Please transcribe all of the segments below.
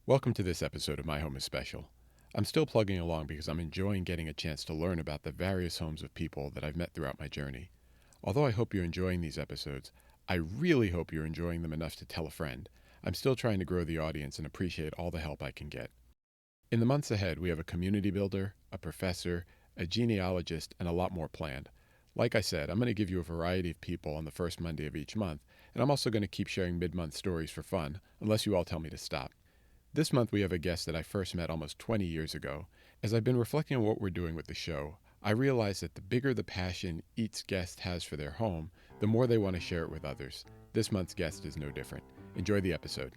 Welcome to this episode of My Home is Special. I'm still plugging along because I'm enjoying getting a chance to learn about the various homes of people that I've met throughout my journey. Although I hope you're enjoying these episodes, I really hope you're enjoying them enough to tell a friend. I'm still trying to grow the audience and appreciate all the help I can get. In the months ahead, we have a community builder, a professor, a genealogist, and a lot more planned. Like I said, I'm going to give you a variety of people on the first Monday of each month, and I'm also going to keep sharing mid-month stories for fun, unless you all tell me to stop. This month, we have a guest that I first met almost 20 years ago. As I've been reflecting on what we're doing with the show, I realize that the bigger the passion each guest has for their home, the more they want to share it with others. This month's guest is no different. Enjoy the episode.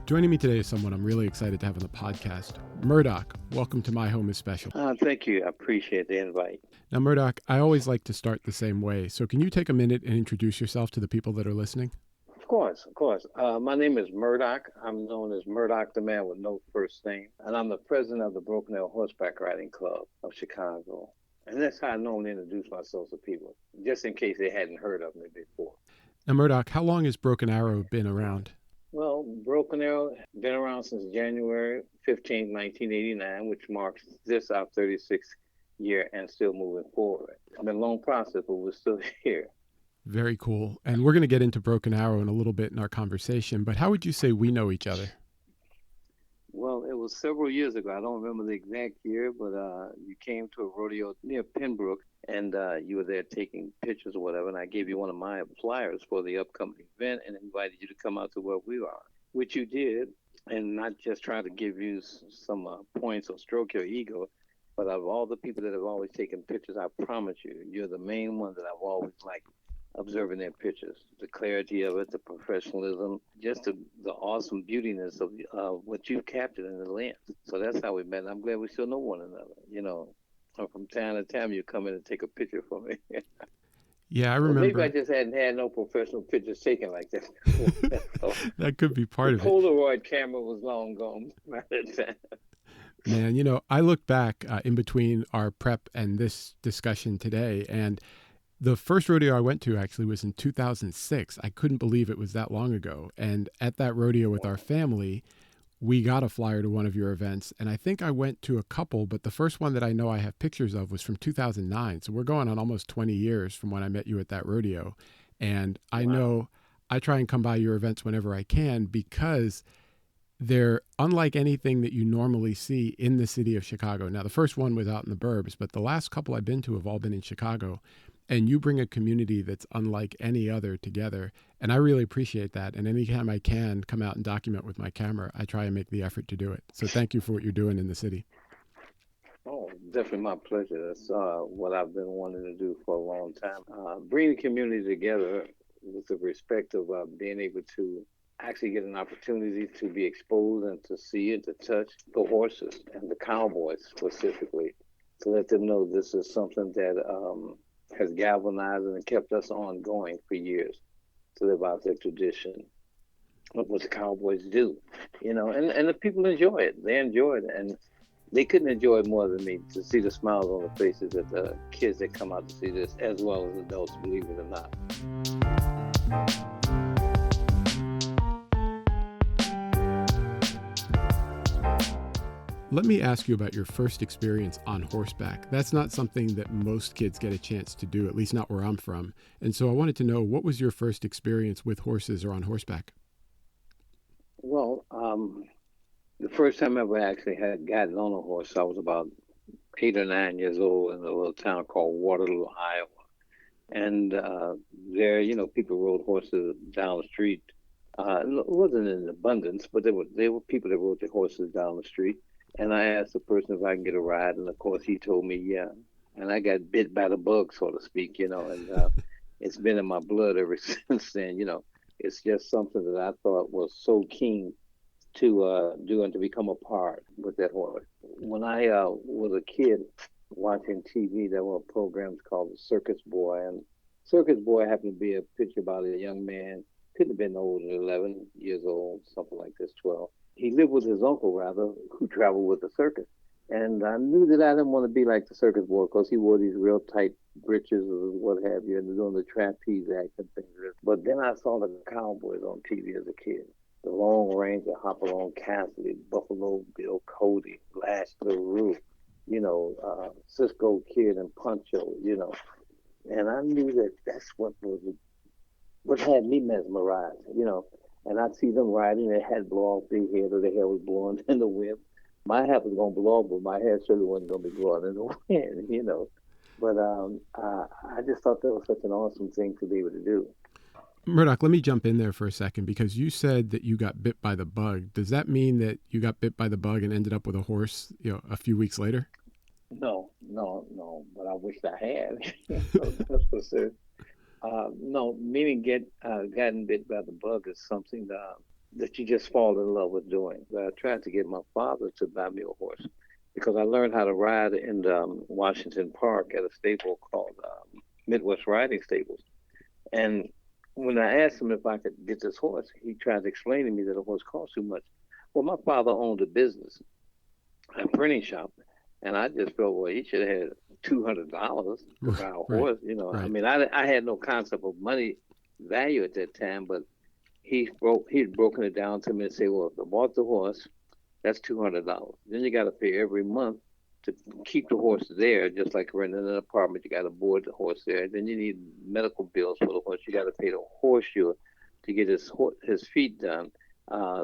Joining me today is someone I'm really excited to have on the podcast, Murdock. Welcome to My Home is Special. Thank you. I appreciate the invite. Now, Murdock, I always like to start the same way. So can you take a minute and introduce yourself to the people that are listening? Of course. My name is Murdock. I'm known as Murdock, the man with no first name. And I'm the president of the Broken Arrow Horseback Riding Club of Chicago. And that's how I normally introduce myself to people, just in case they hadn't heard of me before. Now, Murdock, how long has Broken Arrow been around? Well, Broken Arrow been around since January 15, 1989, which marks this our 36th year and still moving forward. It's been a long process, but we're still here. Very cool. And we're going to get into Broken Arrow in a little bit in our conversation, but how would you say we know each other? Well, it was several years ago. I don't remember the exact year, but you came to a rodeo near Pembroke, and you were there taking pictures or whatever, and I gave you one of my flyers for the upcoming event and invited you to come out to where we are, which you did, and not just try to give you some points or stroke your ego, but of all the people that have always taken pictures, I promise you, you're the main one that I've always liked observing their pictures, the clarity of it, the professionalism, just the awesome beautiness of what you've captured in the lens. So that's how we met. And I'm glad we still know one another. You know, from time to time you come in and take a picture for me. Yeah, I remember. Well, maybe I just hadn't had no professional pictures taken like that. So that could be part of it. The Polaroid camera was long gone by that time. Man, you know, I look back in between our prep and this discussion today, and the first rodeo I went to actually was in 2006. I couldn't believe it was that long ago. And at that rodeo with our family, we got a flyer to one of your events. And I think I went to a couple, but the first one that I know I have pictures of was from 2009. So we're going on almost 20 years from when I met you at that rodeo. And I know I try and come by your events whenever I can because they're unlike anything that you normally see in the city of Chicago. Now, the first one was out in the burbs, but the last couple I've been to have all been in Chicago. And you bring a community that's unlike any other together. And I really appreciate that. And anytime I can come out and document with my camera, I try and make the effort to do it. So thank you for what you're doing in the city. Oh, definitely my pleasure. That's what I've been wanting to do for a long time. Bring the community together with the respect of being able to actually get an opportunity to be exposed and to see and to touch the horses and the cowboys specifically, to let them know this is something that has galvanized and kept us ongoing for years, to live out their tradition of what the cowboys do, you know, and the people enjoy it. They enjoy it, and they couldn't enjoy it more than me, to see the smiles on the faces of the kids that come out to see this, as well as adults, believe it or not. Let me ask you about your first experience on horseback. That's not something that most kids get a chance to do, at least not where I'm from. And so I wanted to know, what was your first experience with horses or on horseback? Well, the first time I ever actually had gotten on a horse, I was about 8 or 9 years old in a little town called Waterloo, Iowa. And there, you know, people rode horses down the street. It wasn't in abundance, but there were people that rode their horses down the street. And I asked the person if I can get a ride, and of course he told me yeah. And I got bit by the bug, so to speak, you know, and it's been in my blood ever since then. You know, it's just something that I thought was so keen to do and to become a part with that horse. When I was a kid watching TV, there were programs called the Circus Boy, and Circus Boy happened to be a picture about a young man, couldn't have been older than 11 years old, something like this, 12. He lived with his uncle, rather, who traveled with the circus. And I knew that I didn't want to be like the circus boy because he wore these real tight britches or what have you, and doing the trapeze act and things. But then I saw the Cowboys on TV as a kid. The Lone Ranger, Hopalong Cassidy, Buffalo Bill Cody, Lash LaRue, Cisco Kid and Puncho, and I knew that that's what had me mesmerized, And I'd see them riding, their hat blow off their head, or their hair was blowing in the wind. My hat was going to blow off, but my hair certainly wasn't going to be blowing in the wind. But I just thought that was such an awesome thing to be able to do. Murdock, let me jump in there for a second, because you said that you got bit by the bug. Does that mean that you got bit by the bug and ended up with a horse, a few weeks later? No, but I wished I had. That's for sure. No, meaning gotten bit by the bug is something that you just fall in love with doing. I tried to get my father to buy me a horse because I learned how to ride in Washington Park at a stable called Midwest Riding Stables. And when I asked him if I could get this horse, he tried to explain to me that the horse cost too much. Well, my father owned a business, a printing shop, and I just felt, well, he should have had $200 to buy a horse. Right. I mean, I had no concept of money value at that time, but he'd broken it down to me and said, well, if I bought the horse, that's $200. Then you got to pay every month to keep the horse there, just like renting an apartment. You got to board the horse there. Then you need medical bills for the horse. You got to pay the horseshoer to get his feet done.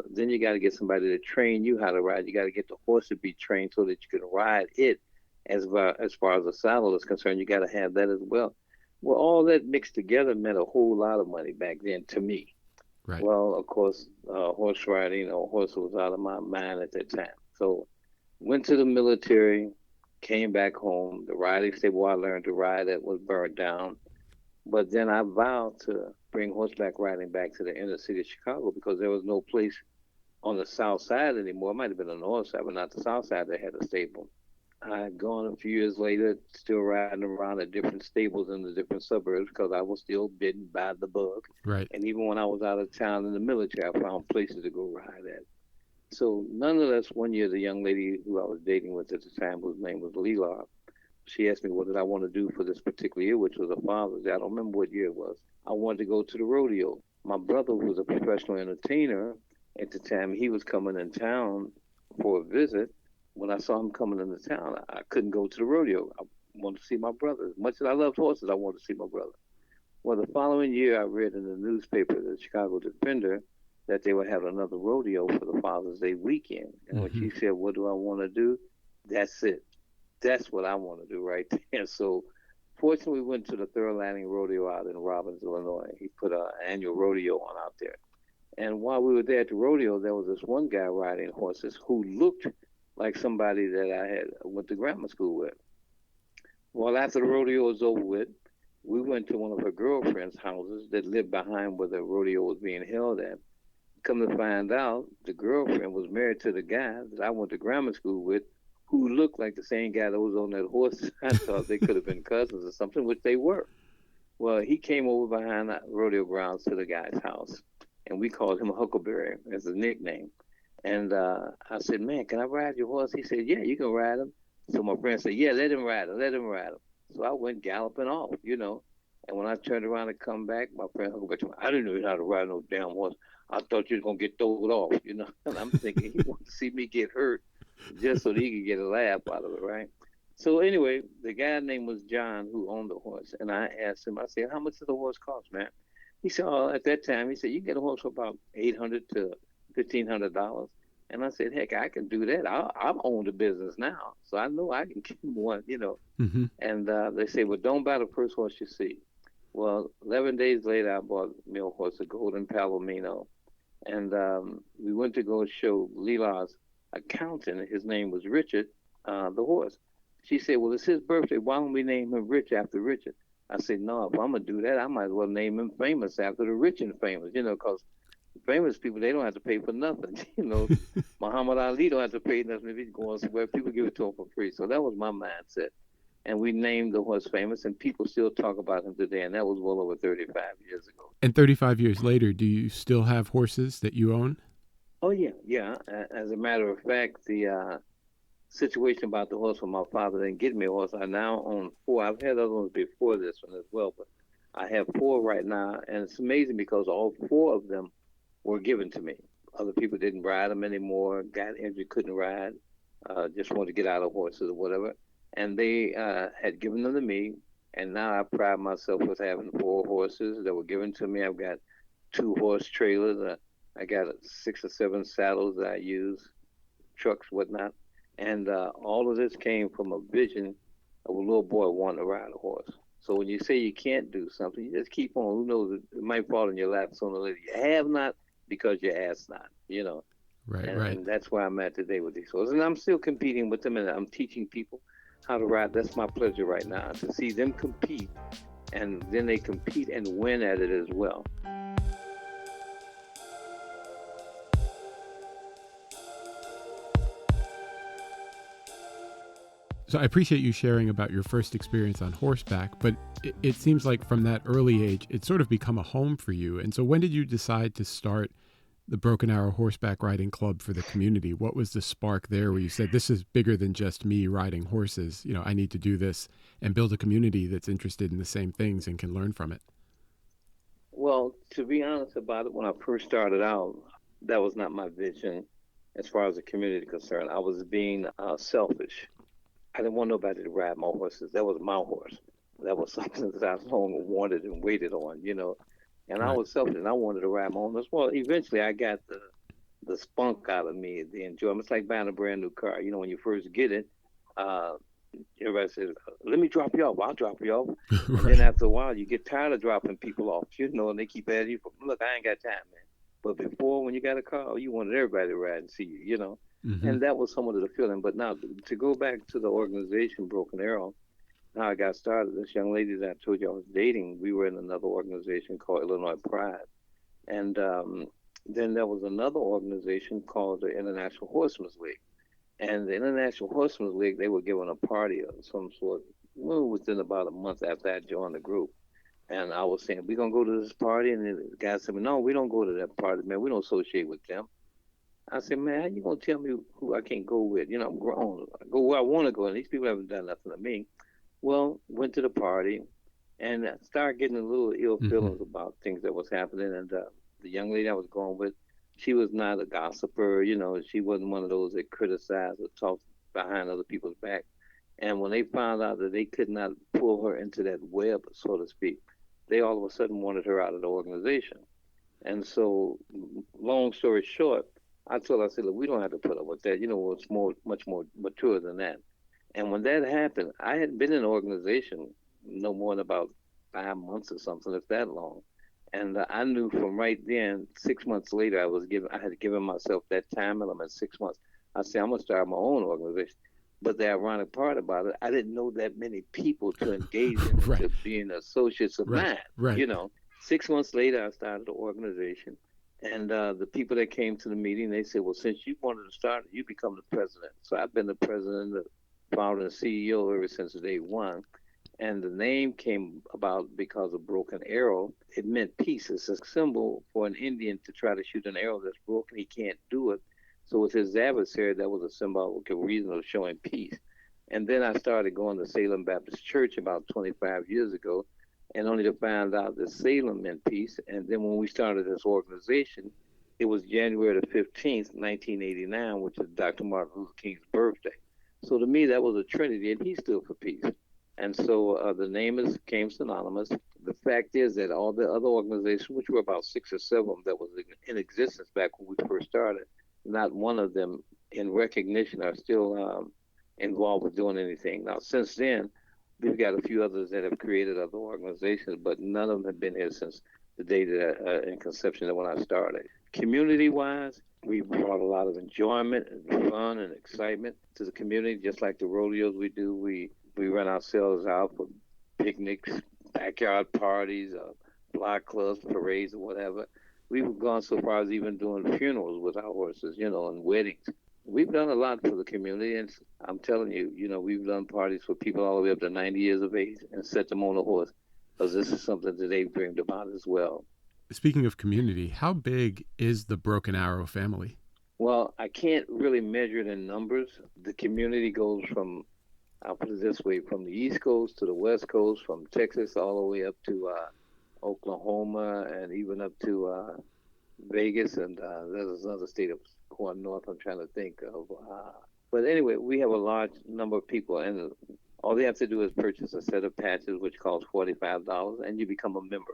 Then you got to get somebody to train you how to ride. You got to get the horse to be trained so that you can ride it. As far as the saddle is concerned, you got to have that as well. Well, all that mixed together meant a whole lot of money back then to me. Right. Well, of course, horse riding or horse was out of my mind at that time. So went to the military, came back home. The riding stable I learned to ride at was burned down. But then I vowed to bring horseback riding back to the inner city of Chicago because there was no place on the south side anymore. It might have been the north side, but not the south side that had a stable. I had gone a few years later, still riding around at different stables in the different suburbs because I was still bitten by the bug. Right. And even when I was out of town in the military, I found places to go ride at. So nonetheless, one year, the young lady who I was dating with at the time, whose name was Leela, she asked me what did I want to do for this particular year, which was a Father's Day. I don't remember what year it was. I wanted to go to the rodeo. My brother, who was a professional entertainer at the time, he was coming in town for a visit. When I saw him coming into town, I couldn't go to the rodeo. I wanted to see my brother. As much as I loved horses, I wanted to see my brother. Well, the following year, I read in the newspaper, the Chicago Defender, that they would have another rodeo for the Father's Day weekend. And when she said, what do I want to do? That's it. That's what I want to do right there. So fortunately, we went to the Third Landing Rodeo out in Robbins, Illinois. He put an annual rodeo on out there. And while we were there at the rodeo, there was this one guy riding horses who looked like somebody that I had went to grammar school with. Well, after the rodeo was over with, we went to one of her girlfriend's houses that lived behind where the rodeo was being held at. Come to find out, the girlfriend was married to the guy that I went to grammar school with, who looked like the same guy that was on that horse. I thought they could have been cousins or something, which they were. Well, he came over behind the rodeo grounds to the guy's house, and we called him Huckleberry as a nickname. And I said, man, can I ride your horse? He said, yeah, you can ride him. So my friend said, yeah, let him ride him. So I went galloping off, And when I turned around to come back, my friend Huckleberry told me, I didn't know how to ride no damn horse. I thought you was going to get thrown off, And I'm thinking he wanted to see me get hurt just so that he could get a laugh out of it, right? So anyway, the guy's name was John who owned the horse. And I asked him, I said, how much does the horse cost, man? He said, oh, at that time, he said, you can get a horse for about $800 to $1,500. And I said, heck, I can do that. I'm own the business now. So I know I can get him one, And they say, well, don't buy the first horse you see. Well, 11 days later, I bought me a horse, a Golden Palomino. And we went to go show Leela's accountant. His name was Richard, the horse. She said, well, it's his birthday. Why don't we name him Rich after Richard? I said, no, if I'm going to do that, I might as well name him Famous after the rich and famous, because famous people, they don't have to pay for nothing. Muhammad Ali don't have to pay nothing if he's going somewhere. People give it to him for free. So that was my mindset. And we named the horse Famous, and people still talk about him today, and that was well over 35 years ago. And 35 years later, do you still have horses that you own? Oh, yeah. As a matter of fact, the situation about the horse when my father didn't get me a horse. I now own four. I've had other ones before this one as well, but I have four right now, and it's amazing because all four of them were given to me. Other people didn't ride them anymore, got injured, couldn't ride, just wanted to get out of horses or whatever. And they had given them to me. And now I pride myself with having four horses that were given to me. I've got two horse trailers. I got 6 or 7 saddles that I use, trucks, whatnot. And all of this came from a vision of a little boy wanting to ride a horse. So when you say you can't do something, you just keep on. Who knows? It might fall in your lap sooner or later. You have not because you ask not, you know. Right, And, right. and that's where I'm at today with these horses. And I'm still competing with them, and I'm teaching people how to ride. That's my pleasure right now, to see them compete, and then they compete and win at it as well. So I appreciate you sharing about your first experience on horseback, but it seems like from that early age, it's sort of become a home for you. And so when did you decide to start the Broken Arrow Horseback Riding Club for the community? What was the spark there where you said, this is bigger than just me riding horses? You know, I need to do this and build a community that's interested in the same things and can learn from it. Well, to be honest about it, when I first started out, that was not my vision as far as the community is concerned. I was being selfish. I didn't want nobody to ride my horses. That was my horse. That was something that I long wanted and waited on, you know. And I Right. was selfish, and I wanted to ride my own horse. Well, eventually, I got the spunk out of me, the enjoyment. It's like buying a brand new car. You know, when you first get it, uh, everybody says, "Let me drop you off. I'll drop you off." And then Right. after a while, you get tired of dropping people off, you know, and they keep asking you, "Look, I ain't got time, man." But before, when you got a car, you wanted everybody to ride and see you, you know. Hmm. And that was somewhat of the feeling. But now, to go back to the organization, Broken Arrow, how I got started, this young lady that I told you I was dating, we were in another organization called Illinois Pride. And then there was another organization called the International Horsemen's League. And the International Horsemen's League, they were giving a party of some sort, well, within about a month after I joined the group. And I was saying, we're going to go to this party. And the guy said, no, we don't go to that party, man. We don't associate with them. I said, man, how you going to tell me who I can't go with? You know, I'm grown. I go where I want to go. And these people haven't done nothing to me. Well, went to the party and started getting a little ill Hmm. feelings about things that was happening. And the young lady I was going with, she was not a gossiper. You know, she wasn't one of those that criticized or talked behind other people's back. And when they found out that they could not pull her into that web, so to speak, they all of a sudden wanted her out of the organization. And so, long story short, I told her, I said, look, we don't have to put up with that. You know, it's much more mature than that. And when that happened, I had been in an organization no more than about 5 months or something, if that long. And I knew from right then, 6 months later, I had given myself that time element, 6 months. I said, I'm gonna start my own organization. But the ironic part about it, I didn't know that many people to engage them Right. into being associates of Right. mine. Right. You know, 6 months later, I started the organization, and the people that came to the meeting, they said, "Well, since you wanted to start it, you become the president." So I've been the president, the founder, and CEO ever since day one. And the name came about because of Broken Arrow. It meant peace. It's a symbol for an Indian to try to shoot an arrow that's broken. He can't do it. So with his adversary, that was a symbolic reason of showing peace. And then I started going to Salem Baptist Church about 25 years ago, and only to find out that Salem meant peace. And then when we started this organization, it was January the 15th, 1989, which is Dr. Martin Luther King's birthday. So to me, that was a trinity, and he stood for peace. And so the name came synonymous. The fact is that all the other organizations, which were about 6 or 7 that was in existence back when we first started, not one of them in recognition are still involved with doing anything. Now, since then, we've got a few others that have created other organizations, but none of them have been here since the day that in conception that when I started. Community-wise, we brought a lot of enjoyment and fun and excitement to the community, just like the rodeos we do. We run ourselves out for picnics, backyard parties, block clubs, parades, or whatever. We've gone so far as even doing funerals with our horses, you know, and weddings. We've done a lot for the community, and I'm telling you, you know, we've done parties for people all the way up to 90 years of age and set them on a horse because this is something that they've dreamed about as well. Speaking of community, how big is the Broken Arrow family? Well, I can't really measure it in numbers. The community goes from, I'll put it this way, from the East Coast to the West Coast, from Texas all the way up to Oklahoma, and even up to Vegas, and there's another state of going north. I'm trying to think of. But anyway, we have a large number of people, and all they have to do is purchase a set of patches, which costs $45, and you become a member.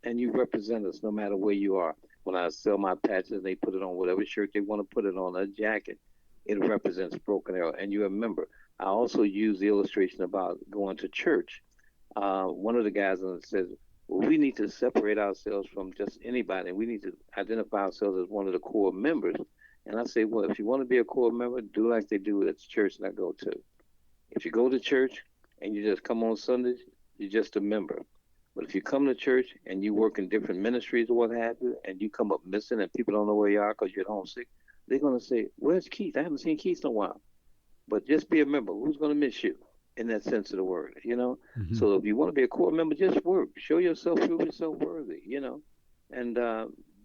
And you represent us no matter where you are. When I sell my patches, they put it on whatever shirt they want to put it on, a jacket. It represents Broken Arrow, and you're a member. I also use the illustration about going to church. One of the guys says, well, we need to separate ourselves from just anybody. We need to identify ourselves as one of the core members. And I say, well, if you want to be a core member, do like they do at the church that I go to. If you go to church and you just come on Sundays, you're just a member. But if you come to church and you work in different ministries or what have you, and you come up missing and people don't know where you are because you're at home sick, they're going to say, where's Keith? I haven't seen Keith in a while. But just be a member. Who's going to miss you in that sense of the word, you know? Mm-hmm. So if you want to be a core member, just work. Show yourself, prove yourself worthy, you know? And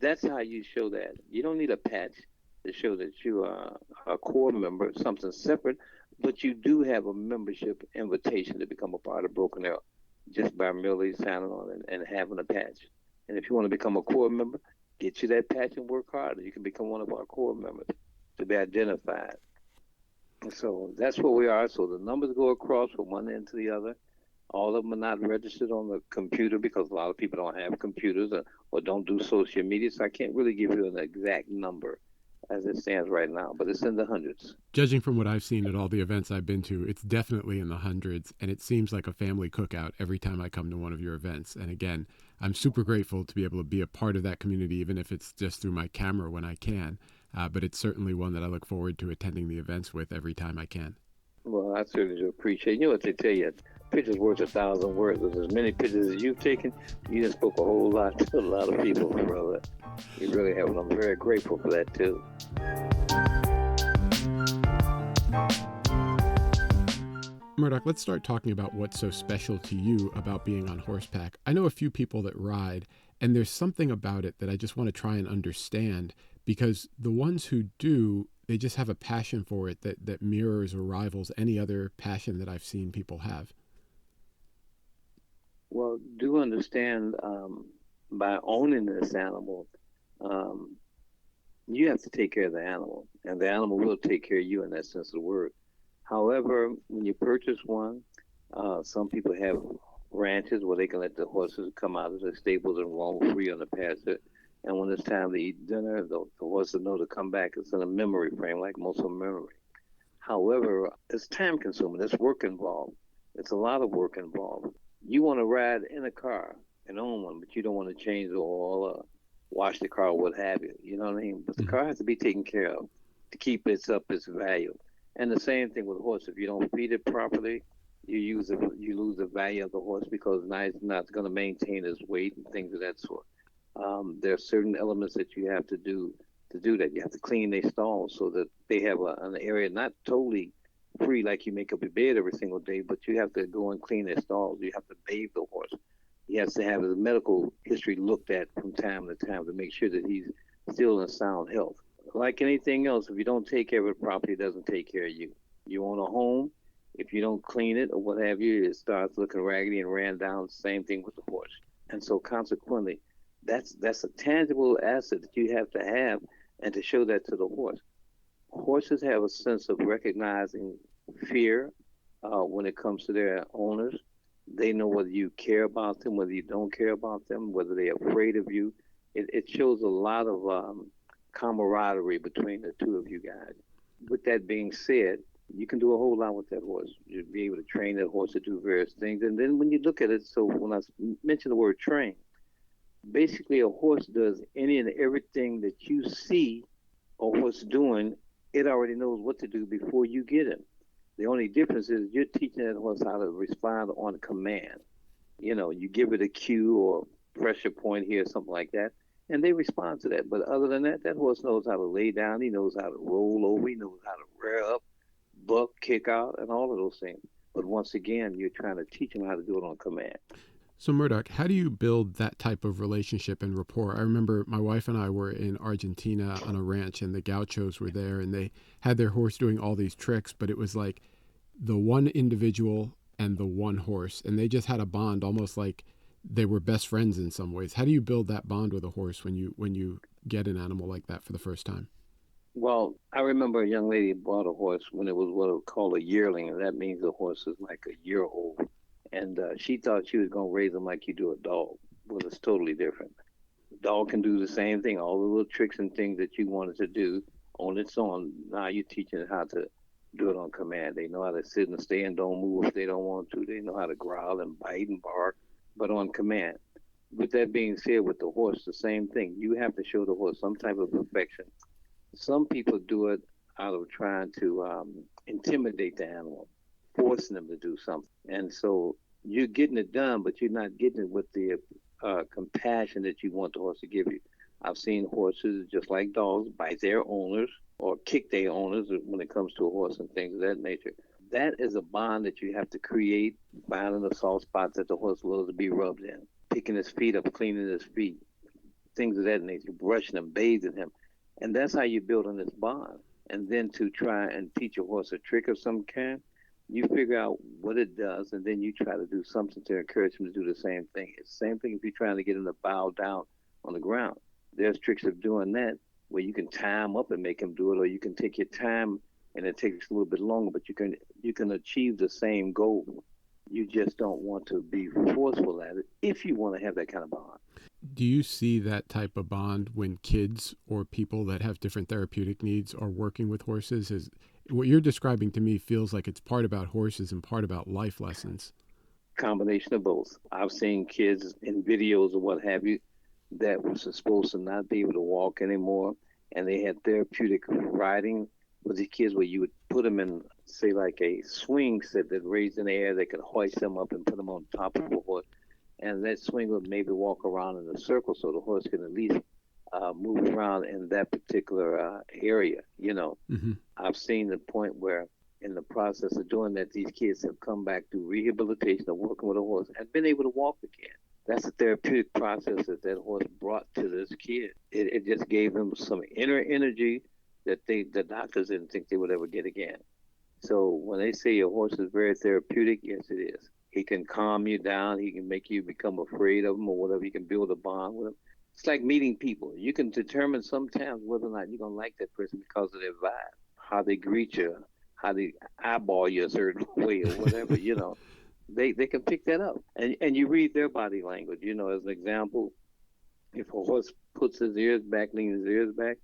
that's how you show that. You don't need a patch to show that you are a core member, something separate, but you do have a membership invitation to become a part of Broken Arrow just by merely signing on and having a patch. And if you want to become a core member, get you that patch and work harder. You can become one of our core members to be identified. So that's where we are. So the numbers go across from one end to the other. All of them are not registered on the computer because a lot of people don't have computers or don't do social media. So I can't really give you an exact number as it stands right now, but it's in the hundreds. Judging from what I've seen at all the events I've been to, it's definitely in the hundreds, and it seems like a family cookout every time I come to one of your events. And again, I'm super grateful to be able to be a part of that community, even if it's just through my camera when I can. But it's certainly one that I look forward to attending the events with every time I can. Well, I certainly do appreciate it. You know what they tell you, pictures worth 1,000 words. With as many pictures as you've taken, you just spoke a whole lot to a lot of people, brother. You really have, and I'm very grateful for that, too. Murdock, let's start talking about what's so special to you about being on horseback. I know a few people that ride, and there's something about it that I just want to try and understand, because the ones who do, they just have a passion for it that mirrors or rivals any other passion that I've seen people have. Well, do understand by owning this animal, um, you have to take care of the animal, and the animal will take care of you in that sense of the word. However, when you purchase one, some people have ranches where they can let the horses come out of the stables and roam free on the pasture. And when it's time to eat dinner, the horses know to come back. It's in a memory frame, like muscle memory. However, it's time consuming. There's work involved. It's a lot of work involved. You want to ride in a car and own one, but you don't want to change the oil or wash the car or what have you. You know what I mean? But the car has to be taken care of to keep its value. And the same thing with a horse. If you don't feed it properly, you lose the value of the horse because now it's not going to maintain its weight and things of that sort. There are certain elements that you have to do that. You have to clean their stalls so that they have an area not totally free like you make up your bed every single day, but you have to go and clean their stalls. You have to bathe the horse. He has to have his medical history looked at from time to time to make sure that he's still in sound health. Like anything else, if you don't take care of it properly, it doesn't take care of you. You own a home, if you don't clean it or what have you, it starts looking raggedy and ran down. Same thing with the horse. And so consequently, that's a tangible asset that you have and to show that to the horse. Horses have a sense of recognizing fear when it comes to their owners. They know whether you care about them, whether you don't care about them, whether they're afraid of you. It shows a lot of camaraderie between the two of you guys. With that being said, you can do a whole lot with that horse. You'll be able to train that horse to do various things. And then when you look at it, so when I mention the word train, basically a horse does any and everything that you see a horse doing. It already knows what to do before you get him. The only difference is you're teaching that horse how to respond on command. You know, you give it a cue or pressure point here, something like that, and they respond to that. But other than that, that horse knows how to lay down. He knows how to roll over. He knows how to rear up, buck, kick out, and all of those things. But once again, you're trying to teach him how to do it on command. So, Murdock, how do you build that type of relationship and rapport? I remember my wife and I were in Argentina on a ranch, and the gauchos were there, and they had their horse doing all these tricks, but it was like the one individual and the one horse, and they just had a bond, almost like they were best friends in some ways. How do you build that bond with a horse when you get an animal like that for the first time? Well, I remember a young lady bought a horse when it was what was called a yearling, and that means the horse is like a year old. And she thought she was going to raise him like you do a dog. Well, it's totally different. The dog can do the same thing, all the little tricks and things that you wanted to do on its own. Now you're teaching it how to do it on command. They know how to sit and stay and don't move if they don't want to. They know how to growl and bite and bark, but on command. With that being said, with the horse, the same thing. You have to show the horse some type of affection. Some people do it out of trying to intimidate the animal, forcing them to do something. And so you're getting it done, but you're not getting it with the compassion that you want the horse to give you. I've seen horses, just like dogs, bite their owners or kick their owners when it comes to a horse and things of that nature. That is a bond that you have to create, finding the soft spots that the horse loves to be rubbed in, picking his feet up, cleaning his feet, things of that nature, brushing him, bathing him. And that's how you build on this bond. And then to try and teach a horse a trick of some kind, you figure out what it does, and then you try to do something to encourage him to do the same thing. It's the same thing if you're trying to get him to bow down on the ground. There's tricks of doing that where you can tie him up and make him do it, or you can take your time and it takes a little bit longer, but you can achieve the same goal. You just don't want to be forceful at it if you want to have that kind of bond. Do you see that type of bond when kids or people that have different therapeutic needs are working with horses? Is what you're describing to me feels like it's part about horses and part about life lessons. Combination of both. I've seen kids in videos or what have you that was supposed to not be able to walk anymore, and they had therapeutic riding with the kids where you would put them in, say, like a swing set that raised in the air. They could hoist them up and put them on top of a horse, and that swing would maybe walk around in a circle so the horse can at least move around in that particular area. Mm-hmm. I've seen the point where in the process of doing that, these kids have come back through rehabilitation of working with a horse and been able to walk again. That's a therapeutic process that horse brought to this kid. It just gave him some inner energy that the doctors didn't think they would ever get again. So when they say a horse is very therapeutic, yes, it is. He can calm you down. He can make you become afraid of him or whatever. He can build a bond with him. It's like meeting people. You can determine sometimes whether or not you're going to like that person because of their vibe, how they greet you, how they eyeball you a certain way or whatever. They can pick that up. And you read their body language. As an example, if a horse puts his ears back, leans his ears back,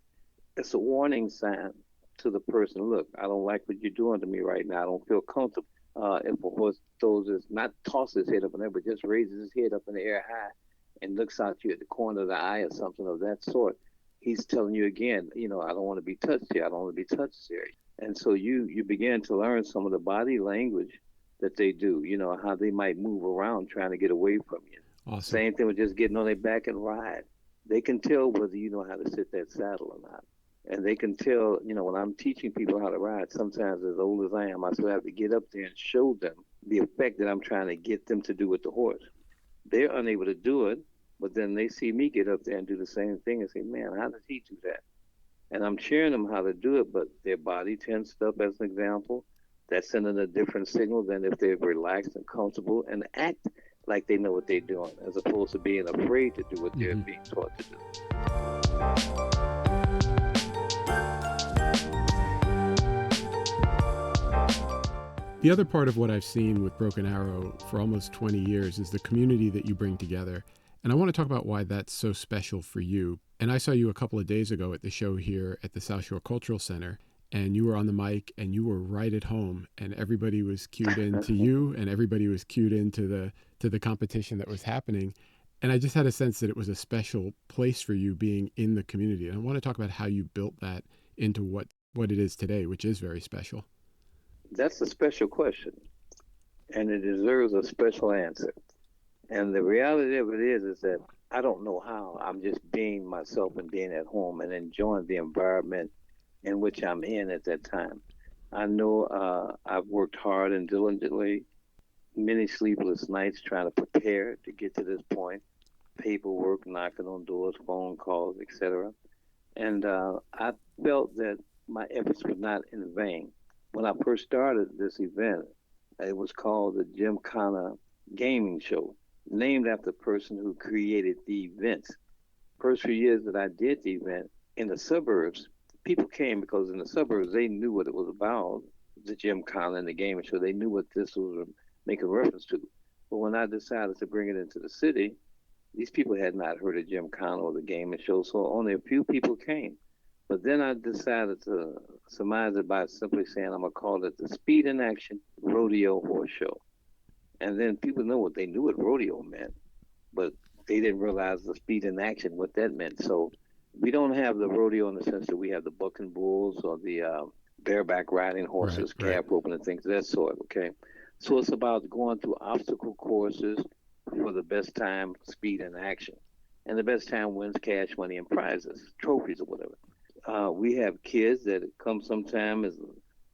it's a warning sign to the person. Look, I don't like what you're doing to me right now. I don't feel comfortable. If a horse not tosses his head up in the air, but just raises his head up in the air high and looks out you at the corner of the eye or something of that sort, he's telling you again, I don't want to be touched here. I don't want to be touched here. And so you begin to learn some of the body language that they do, how they might move around trying to get away from you. Awesome. Same thing with just getting on their back and ride. They can tell whether you know how to sit that saddle or not. And they can tell, when I'm teaching people how to ride, sometimes as old as I am, I still have to get up there and show them the effect that I'm trying to get them to do with the horse. They're unable to do it, but then they see me get up there and do the same thing and say, man, how does he do that? And I'm sharing them how to do it, but their body tensed up as an example. That's sending a different signal than if they're relaxed and comfortable and act like they know what they're doing, as opposed to being afraid to do what they're being taught to do. The other part of what I've seen with Broken Arrow for almost 20 years is the community that you bring together. And I want to talk about why that's so special for you. And I saw you a couple of days ago at the show here at the South Shore Cultural Center, and you were on the mic and you were right at home, and everybody was cued in to you and everybody was cued into the competition that was happening. And I just had a sense that it was a special place for you being in the community. And I want to talk about how you built that into what it is today, which is very special. That's a special question, and it deserves a special answer. And the reality of it is that I don't know how. I'm just being myself and being at home and enjoying the environment in which I'm in at that time. I know I've worked hard and diligently many sleepless nights trying to prepare to get to this point, paperwork, knocking on doors, phone calls, etc. And I felt that my efforts were not in vain. When I first started this event, it was called the Gymkhana Gaming Show, named after the person who created the events. First few years that I did the event in the suburbs, people came because in the suburbs they knew what it was about, the Gymkhana and the gaming show. They knew what this was making reference to. But when I decided to bring it into the city, these people had not heard of Gymkhana or the gaming show, so only a few people came. But then I decided to surmise it by simply saying I'm gonna call it the Speed in Action Rodeo Horse Show. And then people know what they knew what rodeo meant, but they didn't realize the speed in action what that meant. So we don't have the rodeo in the sense that we have the bucking bulls or the bareback riding Right, horses, right. calf roping, and things of that sort. Okay, so it's about going through obstacle courses for the best time, speed, and action. And the best time wins cash money and prizes, trophies or whatever. We have kids that come sometime as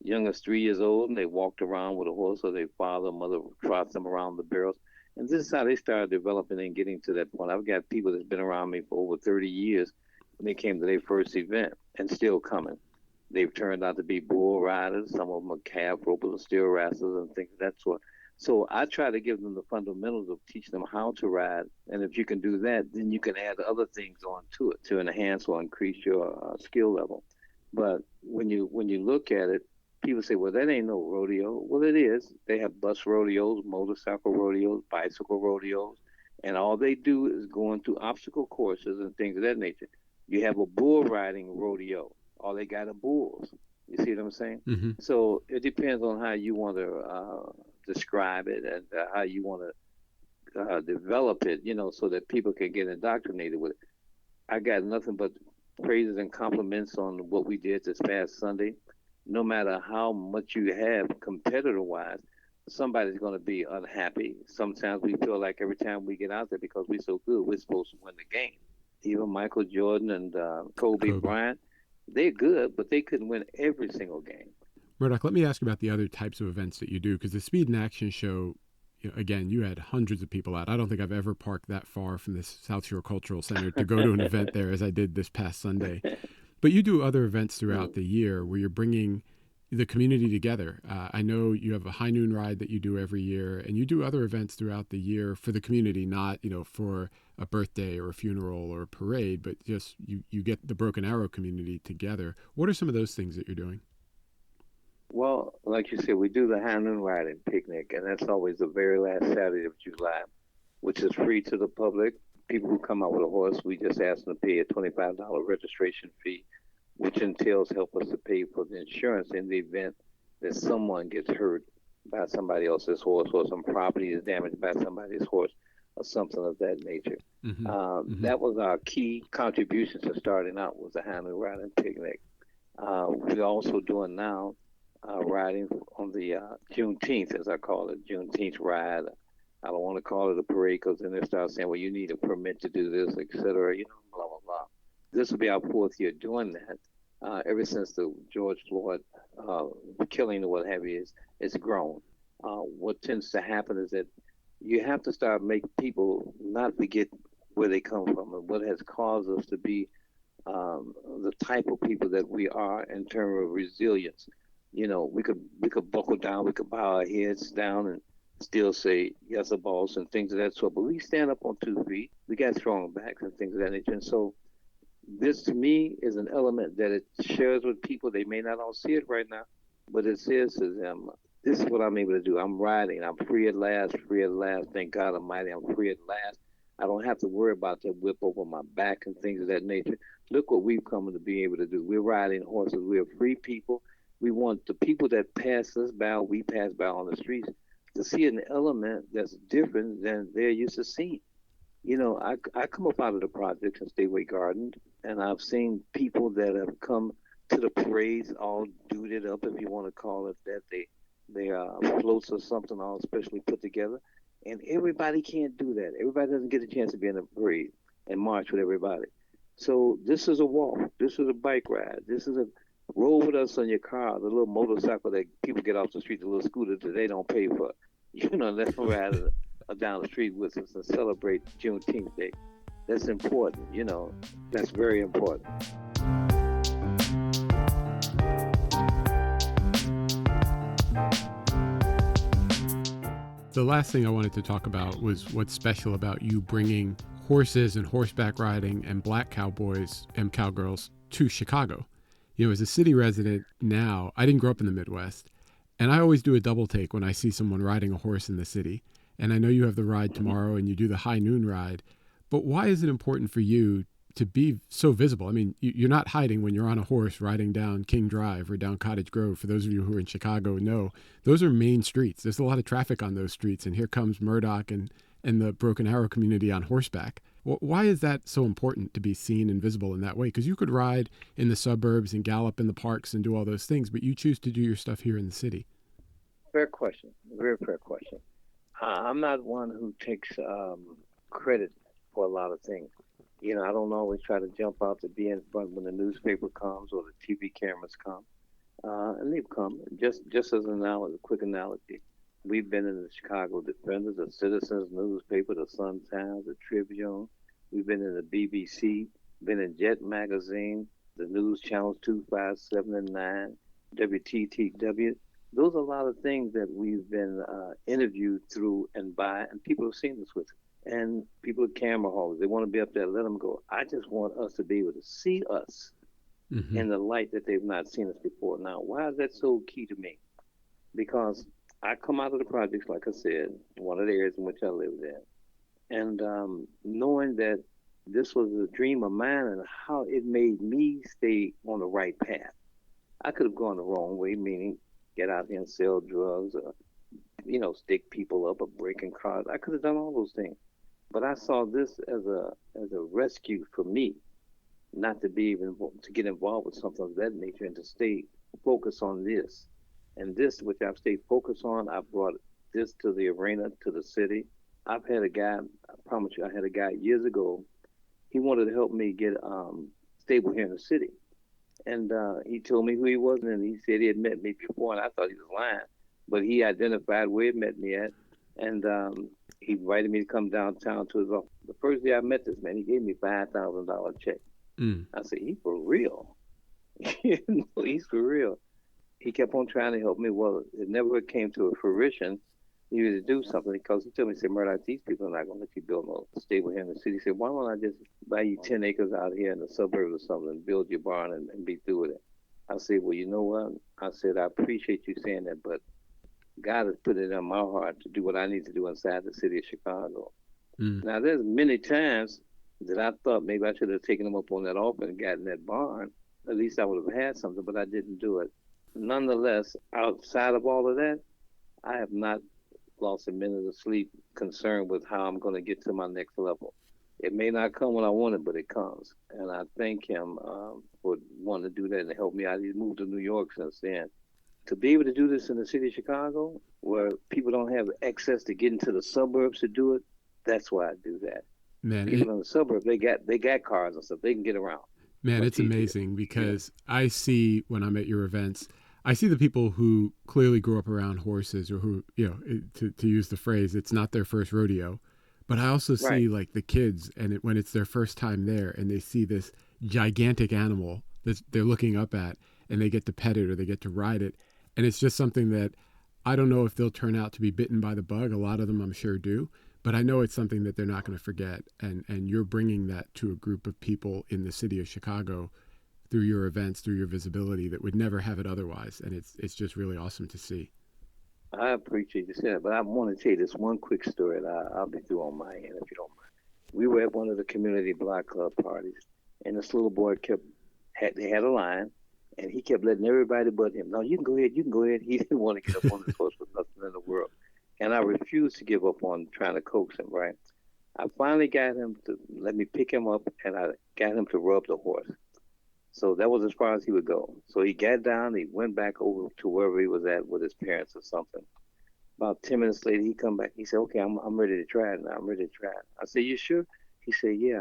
young as 3 years old, and they walked around with a horse, or their father or mother trots them around the barrels. And this is how they started developing and getting to that point. I've got people that's been around me for over 30 years when they came to their first event and still coming. They've turned out to be bull riders. Some of them are calf ropers and steer wrestlers and things of that sort. So I try to give them the fundamentals of teaching them how to ride. And if you can do that, then you can add other things on to it to enhance or increase your skill level. But when you look at it, people say, "Well, that ain't no rodeo." Well, it is. They have bus rodeos, motorcycle rodeos, bicycle rodeos, and all they do is go into obstacle courses and things of that nature. You have a bull riding rodeo. All they got are bulls. You see what I'm saying? Hmm. So it depends on how you want to describe it and how you want to develop it, so that people can get indoctrinated with it. I got nothing but praises and compliments on what we did this past Sunday. No matter how much you have competitor wise, somebody's going to be unhappy. Sometimes we feel like every time we get out there because we're so good, we're supposed to win the game. Even Michael Jordan and Kobe Kobe. Bryant, they're good, but they couldn't win every single game. Murdock, let me ask about the other types of events that you do, because the Speed and Action Show, again, you had hundreds of people out. I don't think I've ever parked that far from this South Shore Cultural Center to go to an event there as I did this past Sunday. But you do other events throughout the year where you're bringing the community together. I know you have a high noon ride that you do every year, and you do other events throughout the year for the community, not for a birthday or a funeral or a parade, but just you get the Broken Arrow community together. What are some of those things that you're doing? Well, like you said, we do the Hannon Riding Picnic, and that's always the very last Saturday of July, which is free to the public. People who come out with a horse, we just ask them to pay a $25 registration fee, which entails help us to pay for the insurance in the event that someone gets hurt by somebody else's horse or some property is damaged by somebody's horse or something of that nature. Mm-hmm. Mm-hmm. That was our key contribution to starting out was the Hannon Riding Picnic. We're also doing now riding on the Juneteenth, as I call it, Juneteenth ride. I don't want to call it a parade because then they start saying, well, you need a permit to do this, etc. Blah, blah, blah. This will be our fourth year doing that. Ever since the George Floyd uh, killing or what have you is grown. What tends to happen is that you have to start making people not forget where they come from and what has caused us to be the type of people that we are in terms of resilience. We could buckle down, we could bow our heads down and still say yes, a boss and things of that sort. But we stand up on 2 feet. We got strong backs and things of that nature. And so this to me is an element that it shares with people. They may not all see it right now, but it says to them, this is what I'm able to do. I'm riding. I'm free at last, free at last. Thank God Almighty, I'm free at last. I don't have to worry about that whip over my back and things of that nature. Look what we've come to be able to do. We're riding horses. We're free people. We want the people that pass us by, we pass by on the streets, to see an element that's different than they're used to seeing. I come up out of the projects in Stateway Gardens, and I've seen people that have come to the parades all duded up, if you want to call it that. They floats or something all specially put together, and everybody can't do that. Everybody doesn't get a chance to be in a parade and march with everybody. So this is a walk. This is a bike ride. This is a roll with us on your car, the little motorcycle that people get off the street, the little scooter that they don't pay for. let them ride down the street with us and celebrate Juneteenth Day. That's important. That's very important. The last thing I wanted to talk about was what's special about you bringing horses and horseback riding and black cowboys and cowgirls to Chicago. As a city resident now, I didn't grow up in the Midwest, and I always do a double take when I see someone riding a horse in the city. And I know you have the ride tomorrow and you do the high noon ride, but why is it important for you to be so visible? I mean, you're not hiding when you're on a horse riding down King Drive or down Cottage Grove. For those of you who are in Chicago, know those are main streets. There's a lot of traffic on those streets, and here comes Murdock and the Broken Arrow community on horseback. Why is that so important to be seen and visible in that way? Because you could ride in the suburbs and gallop in the parks and do all those things, but you choose to do your stuff here in the city. Fair question. Very fair question. I'm not one who takes credit for a lot of things. I don't always try to jump out to be in front when the newspaper comes or the TV cameras come. And they've come. Just as a quick analogy, we've been in the Chicago Defender, the Citizens newspaper, the Sun-Times, the Tribune. We've been in the BBC, been in Jet Magazine, the news channels 257 and 9, WTTW. Those are a lot of things that we've been interviewed through and by, and people have seen us with it. And people are camera holders. They want to be up there, let them go. I just want us to be able to see us in the light that they've not seen us before. Now, why is that so key to me? Because I come out of the projects, like I said, one of the areas in which I lived in, and knowing that this was a dream of mine and how it made me stay on the right path. I could have gone the wrong way, meaning get out here and sell drugs or, stick people up or breaking cars. I could have done all those things. But I saw this as a rescue for me, not to be even to get involved with something of that nature and to stay focused on this. And this, which I've stayed focused on, I brought this to the arena, to the city. I've had a guy, I promise you, I had a guy years ago. He wanted to help me get stable here in the city. And he told me who he was, and he said he had met me before, and I thought he was lying. But he identified where he met me at, and he invited me to come downtown to his office. The first day I met this man, he gave me $5,000 check. I said, he's for real. He's for real. He kept on trying to help me. Well, it never came to a fruition. He had to do something because he told me, he said, Murdock, these people are not going to let you build no stable here in the city. He said, why don't I just buy you 10 acres out here in the suburbs or something and build your barn and be through with it? I said, well, you know what? I said, I appreciate you saying that, but God has put it in my heart to do what I need to do inside the city of Chicago. Now, there's many times that I thought maybe I should have taken him up on that offer and gotten that barn. At least I would have had something, but I didn't do it. Nonetheless, outside of all of that, I have not lost a minute of sleep concerned with how I'm going to get to my next level. It may not come when I want it, but it comes. And I thank him for wanting to do that and help me out. He's moved to New York since then. To be able to do this in the city of Chicago, where people don't have access to get into the suburbs to do it, that's why I do that. Man, people in the suburbs, they got cars and stuff. They can get around. Man, it's amazing because I see when I'm at your events, I see the people who clearly grew up around horses or who, to use the phrase, it's not their first rodeo. But I also see like the kids and when it's their first time there and they see this gigantic animal that they're looking up at and they get to pet it or they get to ride it. And it's just something that I don't know if they'll turn out to be bitten by the bug. A lot of them I'm sure do. But I know it's something that they're not going to forget. And you're bringing that to a group of people in the city of Chicago through your events, through your visibility that would never have it otherwise. And it's just really awesome to see. I appreciate you saying that, but I want to tell you this one quick story that I'll be through on my end if you don't mind. We were at one of the community block club parties, and this little boy they had a line, and he kept letting everybody but him. No, you can go ahead. He didn't want to get up on his horse for nothing in the world. And I refused to give up on trying to coax him, right? I finally got him to let me pick him up, and I got him to rub the horse. So that was as far as he would go. So he got down, he went back over to wherever he was at with his parents or something. About 10 minutes later, he come back. He said, okay, I'm ready to try it now. I'm ready to try it. I said, you sure? He said, yeah.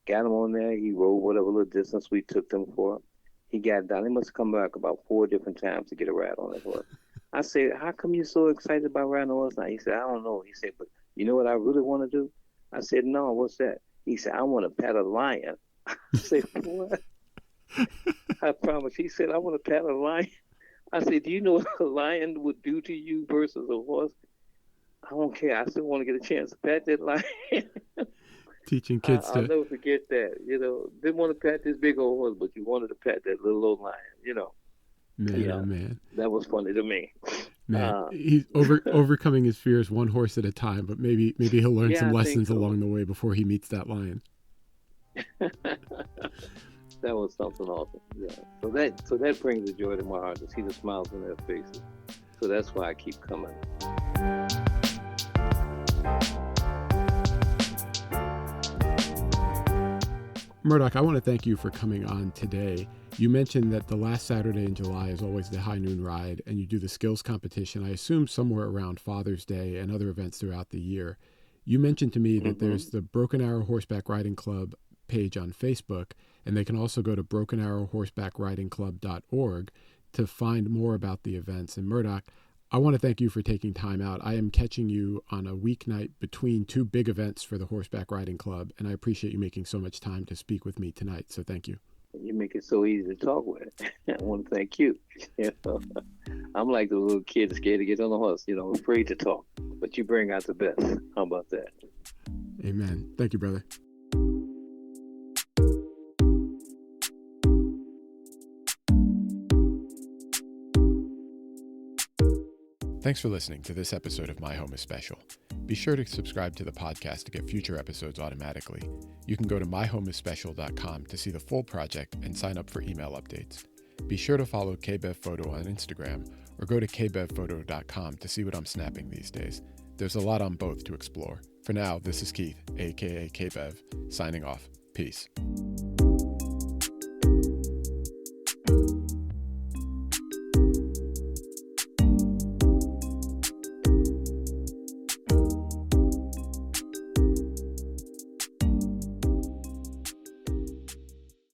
Got him on there. He rode whatever little distance we took them for. He got down. He must have come back about 4 different times to get a ride on that horse. I said, how come you're so excited about riding a horse now? He said, I don't know. He said, but you know what I really want to do? I said, no, what's that? He said, I want to pet a lion. I said, what? I promise. He said, I want to pet a lion. I said, do you know what a lion would do to you versus a horse? I don't care. I still want to get a chance to pet that lion. Teaching kids I'll to, never forget that. Didn't want to pet this big old horse, but you wanted to pet that little old lion. man, Yeah, oh man, that was funny to me. man. Uh, He's overcoming his fears one horse at a time, but maybe he'll learn yeah, some I think lessons so. along the way before he meets that lion. That was something awesome. Yeah. So that brings the joy to my heart to see the smiles on their faces. So that's why I keep coming. Murdock, I want to thank you for coming on today. You mentioned that the last Saturday in July is always the High Noon Ride, and you do the skills competition, I assume somewhere around Father's Day and other events throughout the year. You mentioned to me that Hmm. there's the Broken Arrow Horseback Riding Club page on Facebook, and they can also go to brokenarrowhorsebackridingclub.org to find more about the events. And Murdock, I want to thank you for taking time out. I am catching you on a weeknight between two big events for the Horseback Riding Club, and I appreciate you making so much time to speak with me tonight. So thank you. You make it so easy to talk with. I want to thank you. You know, I'm like the little kid scared to get on the horse, afraid to talk. But you bring out the best. How about that? Amen. Thank you, brother. Thanks for listening to this episode of My Home is Special. Be sure to subscribe to the podcast to get future episodes automatically. You can go to myhomeispecial.com to see the full project and sign up for email updates. Be sure to follow KBevPhoto on Instagram or go to kbevphoto.com to see what I'm snapping these days. There's a lot on both to explore. For now, this is Keith, aka KBev, signing off. Peace.